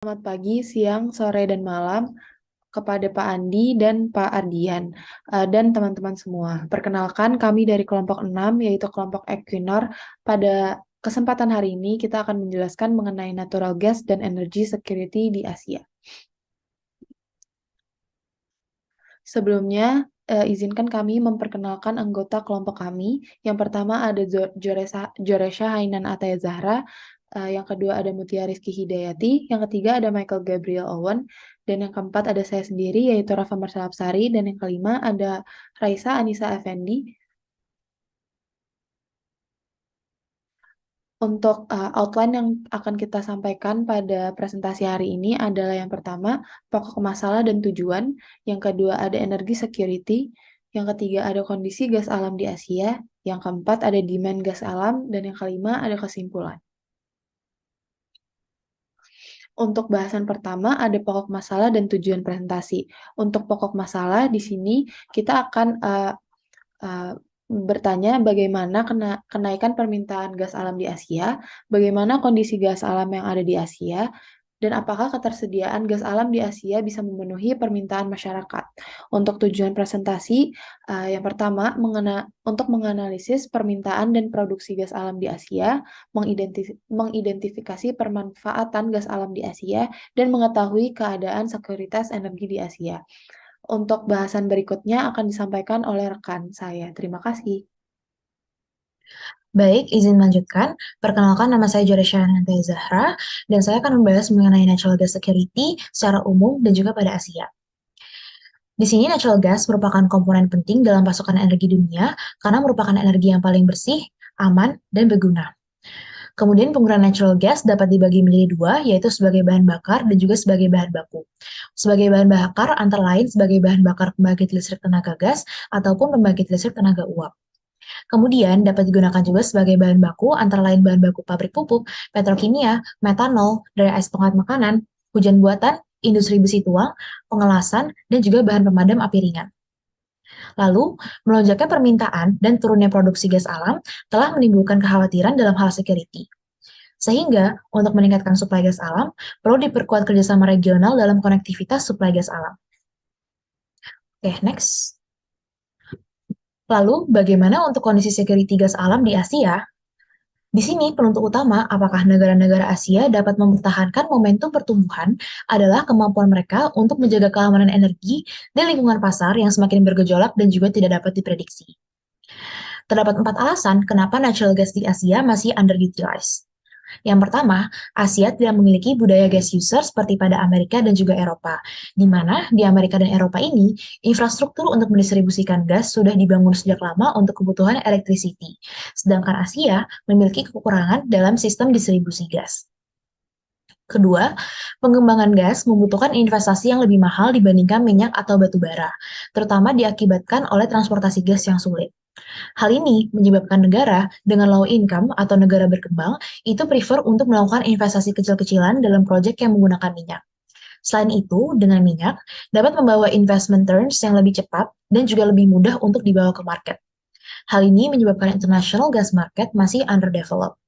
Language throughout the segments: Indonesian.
Selamat pagi, siang, sore, dan malam kepada Pak Andi dan Pak Ardian dan teman-teman semua. Perkenalkan kami dari kelompok 6 yaitu kelompok Equinor. Pada kesempatan hari ini kita akan menjelaskan mengenai natural gas dan energy security di Asia. Sebelumnya, izinkan kami memperkenalkan anggota kelompok kami. Yang pertama ada Joresha Hainan Ataya Zahra, yang kedua ada Mutia Rizky Hidayati, yang ketiga ada Michael Gabriel Owen, dan yang keempat ada saya sendiri yaitu Rafa Marsalapsari, dan yang kelima ada Raisa Anissa Effendi. Untuk outline yang akan kita sampaikan pada presentasi hari ini adalah yang pertama, pokok masalah dan tujuan, yang kedua ada energi security, yang ketiga ada kondisi gas alam di Asia, yang keempat ada demand gas alam, dan yang kelima ada kesimpulan. Untuk bahasan pertama ada pokok masalah dan tujuan presentasi. Untuk pokok masalah di sini kita akan uh, bertanya bagaimana kenaikan permintaan gas alam di Asia, bagaimana kondisi gas alam yang ada di Asia, dan apakah ketersediaan gas alam di Asia bisa memenuhi permintaan masyarakat. Untuk tujuan presentasi, yang pertama, untuk menganalisis permintaan dan produksi gas alam di Asia, mengidentifikasi permanfaatan gas alam di Asia, dan mengetahui keadaan sekuritas energi di Asia. Untuk bahasan berikutnya akan disampaikan oleh rekan saya. Terima kasih. Baik, izin melanjutkan. Perkenalkan, nama saya Joresha Nantia Zahra, dan saya akan membahas mengenai natural gas security secara umum dan juga pada Asia. Di sini, natural gas merupakan komponen penting dalam pasokan energi dunia karena merupakan energi yang paling bersih, aman, dan berguna. Kemudian penggunaan natural gas dapat dibagi menjadi dua, yaitu sebagai bahan bakar dan juga sebagai bahan baku. Sebagai bahan bakar antara lain sebagai bahan bakar pembangkit listrik tenaga gas ataupun pembangkit listrik tenaga uap. Kemudian dapat digunakan juga sebagai bahan baku antara lain bahan baku pabrik pupuk, petrokimia, metanol, dari ais pengawet makanan, hujan buatan, industri besi tuang, pengelasan, dan juga bahan pemadam api ringan. Lalu, melonjaknya permintaan dan turunnya produksi gas alam telah menimbulkan kekhawatiran dalam hal security. Sehingga, untuk meningkatkan suplai gas alam, perlu diperkuat kerjasama regional dalam konektivitas suplai gas alam. Oke, next. Lalu, bagaimana untuk kondisi security gas alam di Asia? Di sini, penentu utama apakah negara-negara Asia dapat mempertahankan momentum pertumbuhan adalah kemampuan mereka untuk menjaga keamanan energi dan lingkungan pasar yang semakin bergejolak dan juga tidak dapat diprediksi. Terdapat 4 alasan kenapa natural gas di Asia masih underutilized. Yang pertama, Asia tidak memiliki budaya gas user seperti pada Amerika dan juga Eropa, di mana di Amerika dan Eropa ini, infrastruktur untuk mendistribusikan gas sudah dibangun sejak lama untuk kebutuhan electricity, sedangkan Asia memiliki kekurangan dalam sistem distribusi gas. Kedua, pengembangan gas membutuhkan investasi yang lebih mahal dibandingkan minyak atau batu bara, terutama diakibatkan oleh transportasi gas yang sulit. Hal ini menyebabkan negara dengan low income atau negara berkembang itu prefer untuk melakukan investasi kecil-kecilan dalam proyek yang menggunakan minyak. Selain itu, dengan minyak dapat membawa investment turns yang lebih cepat dan juga lebih mudah untuk dibawa ke market. Hal ini menyebabkan international gas market masih underdeveloped.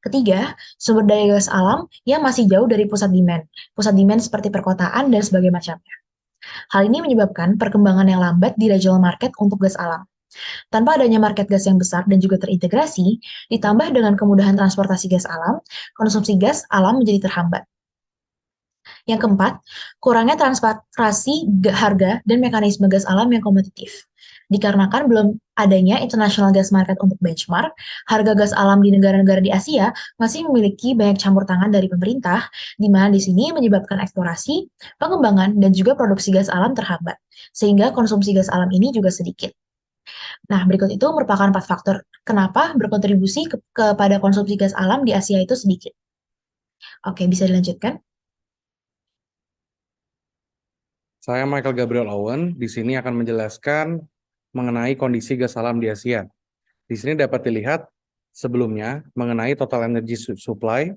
Ketiga, sumber daya gas alam yang masih jauh dari pusat demand. Pusat demand seperti perkotaan dan sebagainya macamnya. Hal ini menyebabkan perkembangan yang lambat di regional market untuk gas alam. Tanpa adanya market gas yang besar dan juga terintegrasi, ditambah dengan kemudahan transportasi gas alam, konsumsi gas alam menjadi terhambat. Yang keempat, kurangnya transparansi harga dan mekanisme gas alam yang kompetitif. Dikarenakan belum adanya international gas market untuk benchmark, harga gas alam di negara-negara di Asia masih memiliki banyak campur tangan dari pemerintah, di mana di sini menyebabkan eksplorasi, pengembangan, dan juga produksi gas alam terhambat, sehingga konsumsi gas alam ini juga sedikit. Nah, berikut itu merupakan 4 faktor kenapa berkontribusi kepada konsumsi gas alam di Asia itu sedikit. Oke, bisa dilanjutkan? Saya Michael Gabriel Owen, di sini akan menjelaskan mengenai kondisi gas alam di Asia. Di sini dapat dilihat sebelumnya mengenai total energy supply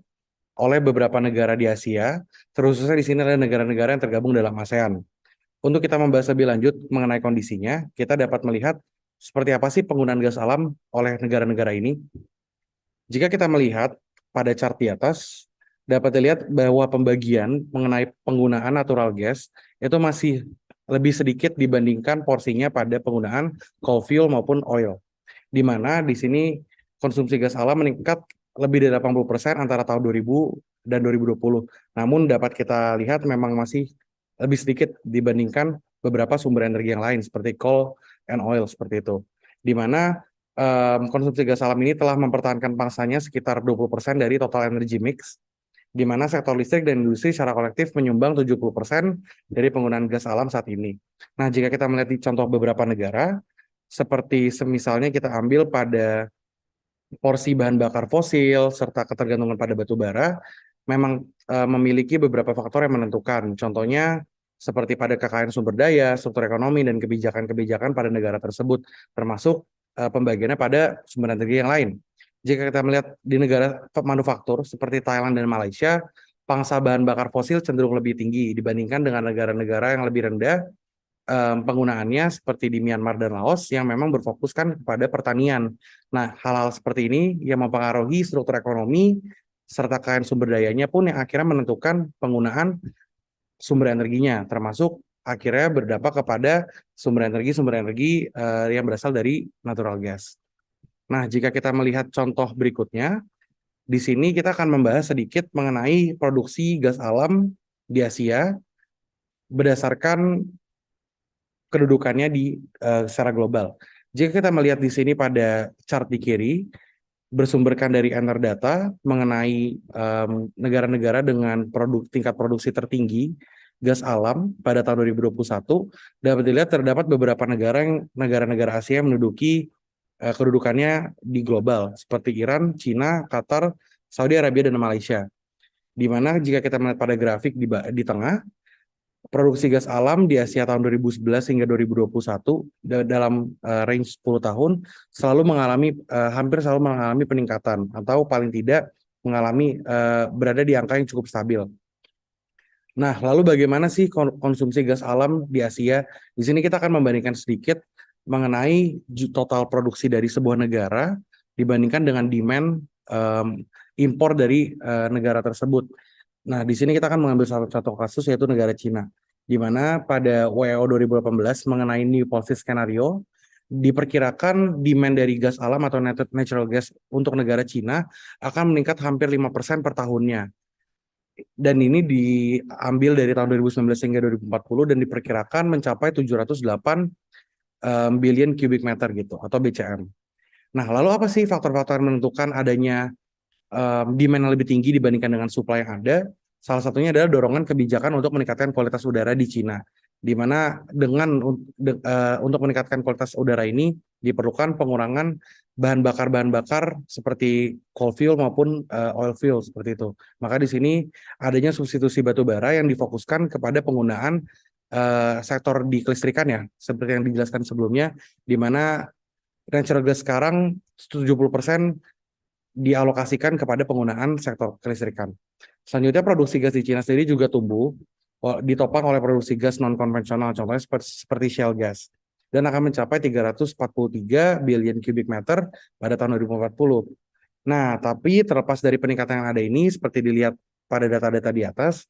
oleh beberapa negara di Asia, terkhususnya di sini adalah negara-negara yang tergabung dalam ASEAN. Untuk kita membahas lebih lanjut mengenai kondisinya, kita dapat melihat seperti apa sih penggunaan gas alam oleh negara-negara ini. Jika kita melihat pada chart di atas, dapat dilihat bahwa pembagian mengenai penggunaan natural gas itu masih lebih sedikit dibandingkan porsinya pada penggunaan coal fuel maupun oil. Di mana di sini konsumsi gas alam meningkat lebih dari 80% antara tahun 2000 dan 2020. Namun dapat kita lihat memang masih lebih sedikit dibandingkan beberapa sumber energi yang lain seperti coal and oil seperti itu. Di mana konsumsi gas alam ini telah mempertahankan pangsanya sekitar 20% dari total energy mix, di mana sektor listrik dan industri secara kolektif menyumbang 70% dari penggunaan gas alam saat ini. Nah, jika kita melihat di contoh beberapa negara, seperti semisalnya kita ambil pada porsi bahan bakar fosil serta ketergantungan pada batu bara, memang memiliki beberapa faktor yang menentukan. Contohnya seperti pada kekayaan sumber daya, struktur ekonomi, dan kebijakan-kebijakan pada negara tersebut, termasuk pembagiannya pada sumber energi yang lain. Jika kita melihat di negara manufaktur seperti Thailand dan Malaysia, pangsa bahan bakar fosil cenderung lebih tinggi dibandingkan dengan negara-negara yang lebih rendah penggunaannya seperti di Myanmar dan Laos yang memang berfokuskan kepada pertanian. Nah, hal-hal seperti ini yang mempengaruhi struktur ekonomi serta kekayaan sumber dayanya pun yang akhirnya menentukan penggunaan sumber energinya, termasuk akhirnya berdampak kepada sumber energi yang berasal dari natural gas. Nah, jika kita melihat contoh berikutnya, di sini kita akan membahas sedikit mengenai produksi gas alam di Asia berdasarkan kedudukannya di secara global. Jika kita melihat di sini pada chart di kiri, bersumberkan dari Enerdata mengenai negara-negara dengan tingkat produksi tertinggi gas alam pada tahun 2021, dapat dilihat terdapat beberapa negara-negara Asia yang menduduki kedudukannya di global, seperti Iran, Cina, Qatar, Saudi Arabia, dan Malaysia. Di mana jika kita melihat pada grafik di tengah, produksi gas alam di Asia tahun 2011 hingga 2021 dalam range 10 tahun hampir selalu mengalami peningkatan atau paling tidak mengalami berada di angka yang cukup stabil. Nah, lalu bagaimana sih konsumsi gas alam di Asia? Di sini kita akan membandingkan sedikit mengenai total produksi dari sebuah negara dibandingkan dengan demand impor dari negara tersebut. Nah, di sini kita akan mengambil satu kasus yaitu negara Cina, di mana pada WHO 2018 mengenai New Policy Scenario, diperkirakan demand dari gas alam atau natural gas untuk negara Cina akan meningkat hampir 5% per tahunnya. Dan ini diambil dari tahun 2019 hingga 2040 dan diperkirakan mencapai 708 billion cubic meter gitu, atau BCM. Nah, lalu apa sih faktor-faktor yang menentukan adanya demand yang lebih tinggi dibandingkan dengan supply yang ada? Salah satunya adalah dorongan kebijakan untuk meningkatkan kualitas udara di Cina, di mana untuk meningkatkan kualitas udara ini diperlukan pengurangan bahan bakar seperti coal fuel maupun oil fuel seperti itu. Maka di sini adanya substitusi batu bara yang difokuskan kepada penggunaan sektor di kelistrikan ya, seperti yang dijelaskan sebelumnya, di mana natural gas sekarang 70% dialokasikan kepada penggunaan sektor kelistrikan. Selanjutnya produksi gas di Cina sendiri juga tumbuh, ditopang oleh produksi gas non-konvensional, contohnya seperti shale gas, dan akan mencapai 343 billion cubic meter pada tahun 2040. Nah, tapi terlepas dari peningkatan yang ada ini, seperti dilihat pada data-data di atas,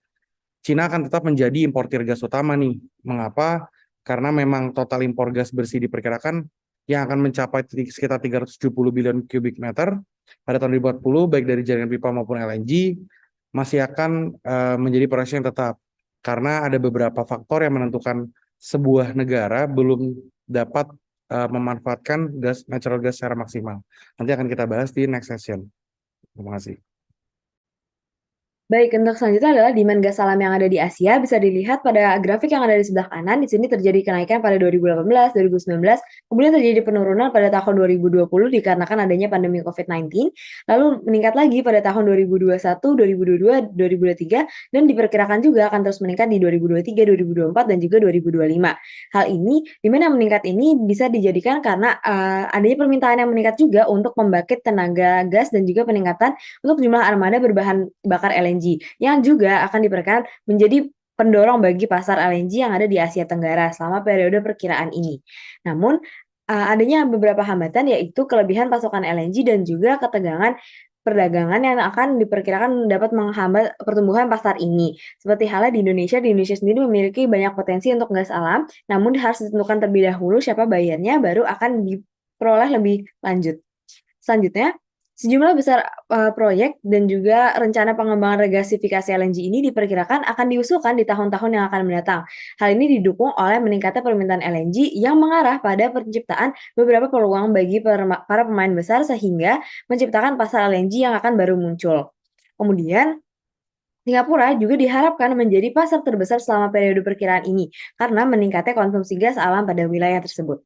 Cina akan tetap menjadi importir gas utama nih. Mengapa? Karena memang total impor gas bersih diperkirakan yang akan mencapai sekitar 370 billion cubic meter pada tahun 2040, baik dari jaringan pipa maupun LNG, masih akan menjadi proyeksi yang tetap. Karena ada beberapa faktor yang menentukan sebuah negara belum dapat memanfaatkan natural gas secara maksimal. Nanti akan kita bahas di next session. Terima kasih. Baik, untuk selanjutnya adalah demand gas alam yang ada di Asia. Bisa dilihat pada grafik yang ada di sebelah kanan. Di sini terjadi kenaikan pada 2018, 2019, kemudian terjadi penurunan pada tahun 2020 dikarenakan adanya pandemi COVID-19, lalu meningkat lagi pada tahun 2021, 2022, 2023, dan diperkirakan juga akan terus meningkat di 2023, 2024, dan juga 2025. Hal ini, demand yang meningkat ini bisa dijadikan karena adanya permintaan yang meningkat juga untuk membangkit tenaga gas dan juga peningkatan untuk jumlah armada berbahan bakar LNG yang juga akan diperkirakan menjadi pendorong bagi pasar LNG yang ada di Asia Tenggara selama periode perkiraan ini. Namun, adanya beberapa hambatan yaitu kelebihan pasokan LNG dan juga ketegangan perdagangan yang akan diperkirakan dapat menghambat pertumbuhan pasar ini. Seperti halnya di Indonesia sendiri memiliki banyak potensi untuk gas alam, namun harus ditentukan terlebih dahulu siapa bayarnya, baru akan diperoleh lebih lanjut. Selanjutnya, sejumlah besar proyek dan juga rencana pengembangan regasifikasi LNG ini diperkirakan akan diusulkan di tahun-tahun yang akan mendatang. Hal ini didukung oleh meningkatnya permintaan LNG yang mengarah pada penciptaan beberapa peluang bagi para pemain besar sehingga menciptakan pasar LNG yang akan baru muncul. Kemudian, Singapura juga diharapkan menjadi pasar terbesar selama periode perkiraan ini karena meningkatnya konsumsi gas alam pada wilayah tersebut.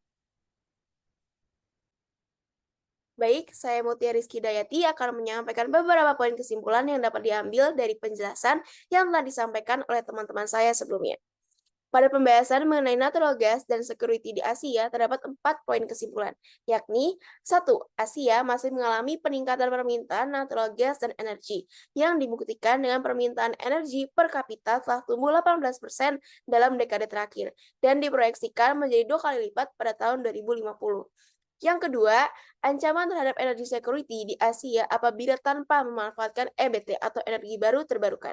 Baik, saya Mutia Rizky Dayati akan menyampaikan beberapa poin kesimpulan yang dapat diambil dari penjelasan yang telah disampaikan oleh teman-teman saya sebelumnya. Pada pembahasan mengenai natural gas dan security di Asia, terdapat 4 poin kesimpulan, yakni 1. Asia masih mengalami peningkatan permintaan natural gas dan energi, yang dibuktikan dengan permintaan energi per kapita telah tumbuh 18% dalam dekade terakhir, dan diproyeksikan menjadi 2 kali lipat pada tahun 2050. Yang kedua, ancaman terhadap energy security di Asia apabila tanpa memanfaatkan EBT atau energi baru terbarukan.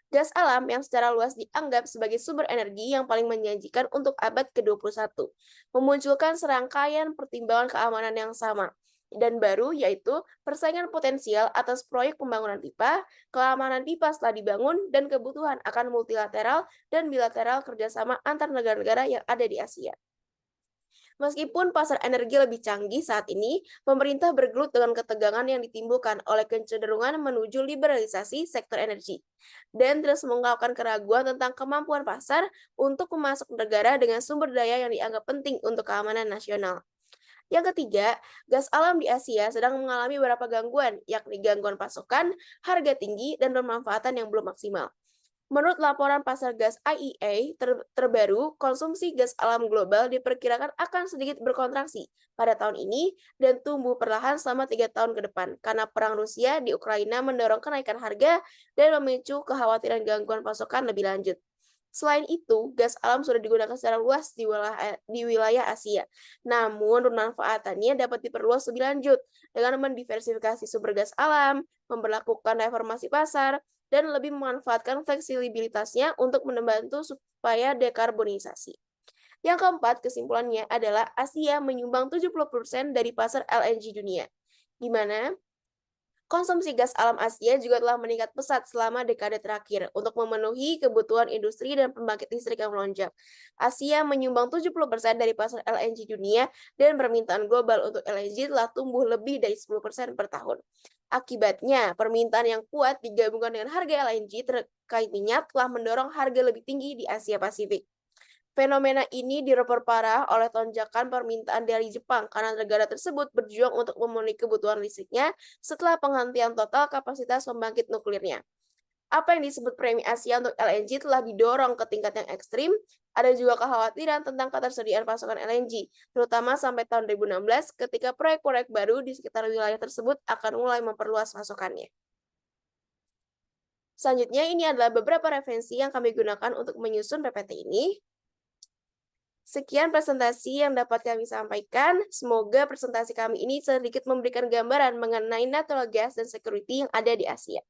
Gas alam yang secara luas dianggap sebagai sumber energi yang paling menjanjikan untuk abad ke-21, memunculkan serangkaian pertimbangan keamanan yang sama dan baru, yaitu persaingan potensial atas proyek pembangunan pipa, keamanan pipa setelah dibangun, dan kebutuhan akan multilateral dan bilateral kerjasama antar negara-negara yang ada di Asia. Meskipun pasar energi lebih canggih saat ini, pemerintah bergelut dengan ketegangan yang ditimbulkan oleh kecenderungan menuju liberalisasi sektor energi, dan terus mengungkapkan keraguan tentang kemampuan pasar untuk memasok negara dengan sumber daya yang dianggap penting untuk keamanan nasional. Yang ketiga, gas alam di Asia sedang mengalami beberapa gangguan, yakni gangguan pasokan, harga tinggi, dan pemanfaatan yang belum maksimal. Menurut laporan pasar gas IEA terbaru, konsumsi gas alam global diperkirakan akan sedikit berkontraksi pada tahun ini dan tumbuh perlahan selama 3 tahun ke depan karena perang Rusia di Ukraina mendorong kenaikan harga dan memicu kekhawatiran gangguan pasokan lebih lanjut. Selain itu, gas alam sudah digunakan secara luas di wilayah Asia. Namun, pemanfaatannya dapat diperluas lebih lanjut dengan mendiversifikasi sumber gas alam, memperlakukan reformasi pasar, dan lebih memanfaatkan fleksibilitasnya untuk membantu supaya dekarbonisasi. Yang keempat, kesimpulannya adalah Asia menyumbang 70% dari pasar LNG dunia, di mana konsumsi gas alam Asia juga telah meningkat pesat selama dekade terakhir untuk memenuhi kebutuhan industri dan pembangkit listrik yang melonjak. Asia menyumbang 70% dari pasar LNG dunia dan permintaan global untuk LNG telah tumbuh lebih dari 10% per tahun. Akibatnya, permintaan yang kuat digabungkan dengan harga LNG terkait minyak telah mendorong harga lebih tinggi di Asia Pasifik. Fenomena ini diperparah oleh lonjakan permintaan dari Jepang karena negara tersebut berjuang untuk memenuhi kebutuhan listriknya setelah penghentian total kapasitas pembangkit nuklirnya. Apa yang disebut premi Asia untuk LNG telah didorong ke tingkat yang ekstrim. Ada juga kekhawatiran tentang ketersediaan pasokan LNG, terutama sampai tahun 2016 ketika proyek-proyek baru di sekitar wilayah tersebut akan mulai memperluas pasokannya. Selanjutnya, ini adalah beberapa referensi yang kami gunakan untuk menyusun PPT ini. Sekian presentasi yang dapat kami sampaikan. Semoga presentasi kami ini sedikit memberikan gambaran mengenai natural gas dan security yang ada di Asia.